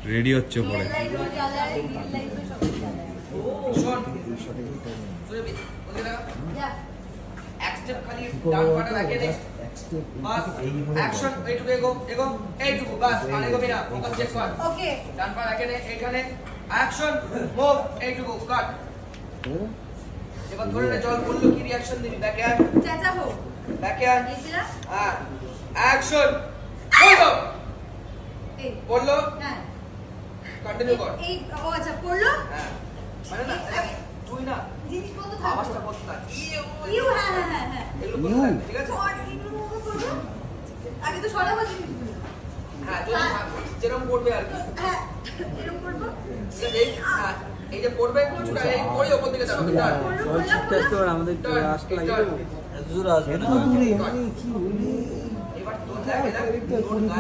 ready হচ্ছে পরে এক স্টেপ খালি ডান পাটা রাখে দে বাস অ্যাকশন এইটুকু এগো এগো এইটুকু বাস আর এগোবি না ফোকাস চেক কর ওকে ডান পা রাখে দে এখানে অ্যাকশন মুভ এইটুকু কাট এবার ধরে নে জল পড়লো কি রিঅ্যাকশন দিবি ব্যাক হ্যান্ড চেঁচাবো ব্যাক হ্যান্ড দিছিলা হ্যাঁ অ্যাকশন পড়লো এই পড়লো হ্যাঁ কন্টিনিউ কর এই ও আচ্ছা পড়লো হ্যাঁ মানে না তুই না জিনিস কত আওয়াজটা বলতে থাক ইউ হ্যাঁ হ্যাঁ হ্যাঁ হ্যাঁ এগুলো বলতে থাক ঠিক আছে আর ইউ মতো করবো আগে তো সরাবো জিনিসগুলো হ্যাঁ যদি যেরকম পড়বে আর কি হ্যাঁ এরকম করবো এই হ্যাঁ এই যে পড়বে কিছুটা এই পড়ে উপর দিকে যাবে না আমাদের আসতে লাগে এবার তোর লাগে না